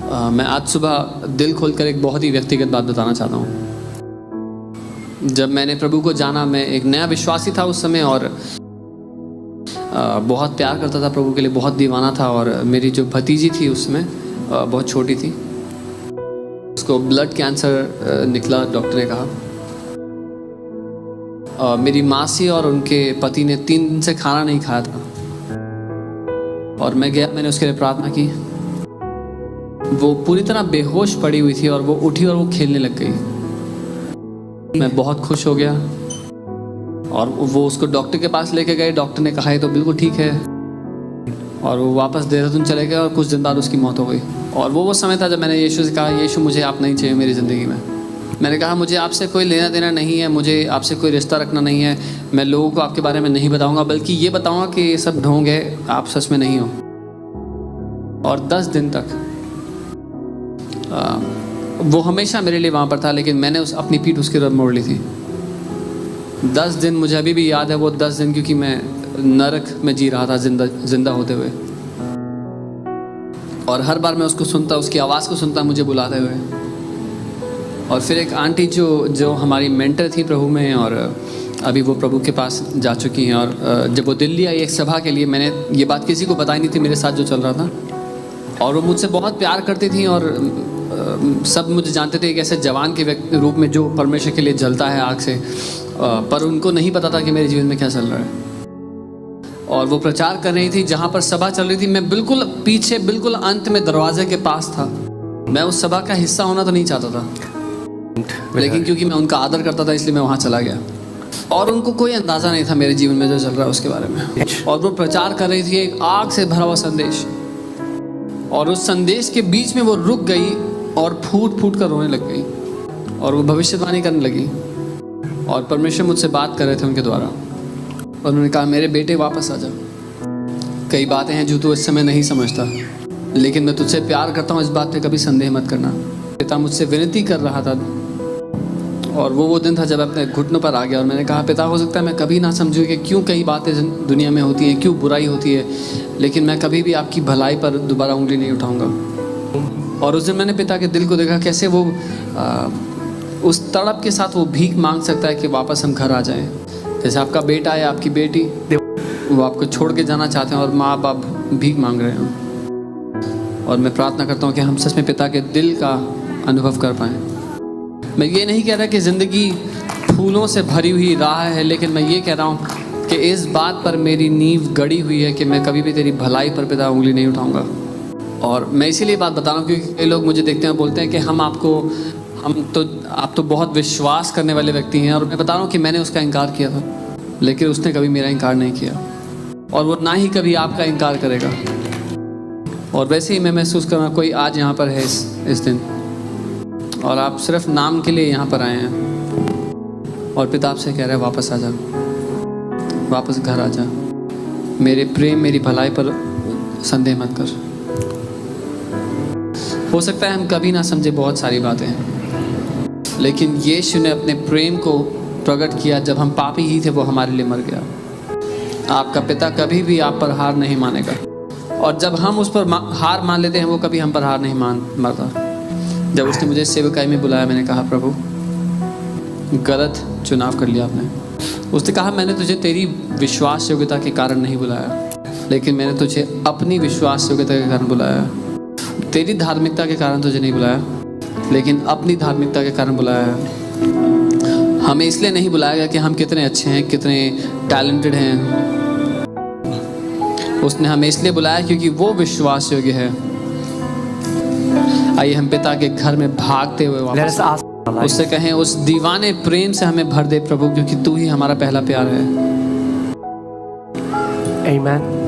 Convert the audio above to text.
मैं आज सुबह दिल खोलकर एक बहुत ही व्यक्तिगत बात बताना चाहता हूँ। जब मैंने प्रभु को जाना, मैं एक नया विश्वासी था उस समय और बहुत प्यार करता था प्रभु के लिए, बहुत दीवाना था। और मेरी जो भतीजी थी उसमें बहुत छोटी थी, उसको ब्लड कैंसर निकला, डॉक्टर ने कहा। मेरी मासी और उनके पति ने 3 दिन से खाना नहीं खाया था और मैं गया, मैंने उसके लिए प्रार्थना की। वो पूरी तरह बेहोश पड़ी हुई थी और वो उठी और वो खेलने लग गई। मैं बहुत खुश हो गया और वो उसको डॉक्टर के पास लेके गए। डॉक्टर ने कहा ये तो बिल्कुल ठीक है और वो वापस देहरादून चले गए और कुछ दिन बाद उसकी मौत हो गई। और वो समय था जब मैंने यीशु से कहा, यीशु मुझे आप नहीं चाहिए मेरी ज़िंदगी में। मैंने कहा मुझे आपसे कोई लेना देना नहीं है, मुझे आपसे कोई रिश्ता रखना नहीं है। मैं लोगों को आपके बारे में नहीं बताऊंगा, बल्कि ये बताऊंगा कि ये सब ढोंग है, आप सच में नहीं हो। और 10 दिन तक वो हमेशा मेरे लिए वहाँ पर था, लेकिन मैंने अपनी पीठ उसकी तरफ मोड़ ली थी। 10 दिन मुझे अभी भी याद है, वो 10 दिन, क्योंकि मैं नरक में जी रहा था जिंदा होते हुए। और हर बार मैं उसको सुनता, उसकी आवाज़ को सुनता मुझे बुलाते हुए। और फिर एक आंटी जो हमारी मेंटर थी प्रभु में, और अभी वो प्रभु के पास जा चुकी हैं। और जब वो दिल्ली आई एक सभा के लिए, मैंने ये बात किसी को बताई नहीं थी मेरे साथ जो चल रहा था। और वो मुझसे बहुत प्यार करती थी और सब मुझे जानते थे एक ऐसे जवान के रूप में जो परमेश्वर के लिए जलता है आग से। पर उनको नहीं पता था कि मेरे जीवन में क्या चल रहा है। और वो प्रचार कर रही थी जहाँ पर सभा चल रही थी। मैं बिल्कुल पीछे, बिल्कुल अंत में दरवाजे के पास था। मैं उस सभा का हिस्सा होना तो नहीं चाहता था, लेकिन क्योंकि मैं उनका आदर करता था इसलिए मैं वहाँ चला गया। और उनको कोई अंदाज़ा नहीं था मेरे जीवन में जो चल रहा है उसके बारे में। और वो प्रचार कर रही थी एक आग से भरा हुआ संदेश, और उस संदेश के बीच में वो रुक गई और फूट फूट कर रोने लग गई। और वो भविष्यवाणी करने लगी और परमेश्वर मुझसे बात कर रहे थे उनके द्वारा। और उन्होंने कहा मेरे बेटे वापस आ जा। कई बातें हैं जो तू इस समय नहीं समझता, लेकिन मैं तुझसे प्यार करता हूँ, इस बात पे कभी संदेह मत करना। पिता मुझसे विनती कर रहा था। और वो दिन था जब अपने घुटनों पर आ गया और मैंने कहा पिता, हो सकता है मैं कभी ना समझूँ कि क्यों कई बातें दुनिया में होती हैं, क्यों बुराई होती है, लेकिन मैं कभी भी आपकी भलाई पर दोबारा उंगली नहीं उठाऊंगा। और उस दिन मैंने पिता के दिल को देखा, कैसे वो उस तड़प के साथ वो भीख मांग सकता है कि वापस हम घर आ जाएं। जैसे आपका बेटा है, आपकी बेटी, वो आपको छोड़ के जाना चाहते हैं और माँ बाप भीख मांग रहे हैं। और मैं प्रार्थना करता हूँ कि हम सच में पिता के दिल का अनुभव कर पाएँ। मैं ये नहीं कह रहा कि ज़िंदगी फूलों से भरी हुई राह है, लेकिन मैं ये कह रहा हूँ कि इस बात पर मेरी नींव गड़ी हुई है कि मैं कभी भी तेरी भलाई पर पिता उंगली नहीं उठाऊंगा। और मैं इसीलिए बात बता रहा हूँ क्योंकि कई लोग मुझे देखते हैं, बोलते हैं कि आप तो बहुत विश्वास करने वाले व्यक्ति हैं। और मैं बता रहा हूँ कि मैंने उसका इनकार किया था, लेकिन उसने कभी मेरा इनकार नहीं किया और वो ना ही कभी आपका इनकार करेगा। और वैसे ही मैं महसूस कर रहा हूँ कोई आज यहाँ पर है इस दिन, और आप सिर्फ नाम के लिए यहाँ पर आए हैं और पिता आपसे कह रहे हैं वापस आ जा, वापस घर आ जा। मेरे प्रेम, मेरी भलाई पर संदेह मत कर। हो सकता है हम कभी ना समझे बहुत सारी बातें, लेकिन यीशु ने अपने प्रेम को प्रकट किया जब हम पापी ही थे, वो हमारे लिए मर गया। आपका पिता कभी भी आप पर हार नहीं मानेगा, और जब हम उस पर हार मान लेते हैं वो कभी हम पर हार नहीं मानता। जब उसने मुझे सेवकाई में बुलाया, मैंने कहा प्रभु गलत चुनाव कर लिया आपने। उसने कहा मैंने तुझे तेरी विश्वास योग्यता के कारण नहीं बुलाया, लेकिन मैंने तुझे अपनी विश्वास योग्यता के कारण बुलाया। तेरी धार्मिकता के कारण तुझे नहीं बुलाया, लेकिन अपनी धार्मिकता के कारण बुलाया। हमें इसलिए नहीं बुलाया गया कि हम कितने अच्छे हैं, कितने टैलेंटेड हैं। उसने हमें इसलिए बुलाया क्योंकि वो विश्वास योग्य है। आइए हम पिता के घर में भागते हुए वापस उससे कहें, उस दीवाने प्रेम से हमें भर दे प्रभु, क्योंकि तू ही हमारा पहला प्यार है। Amen.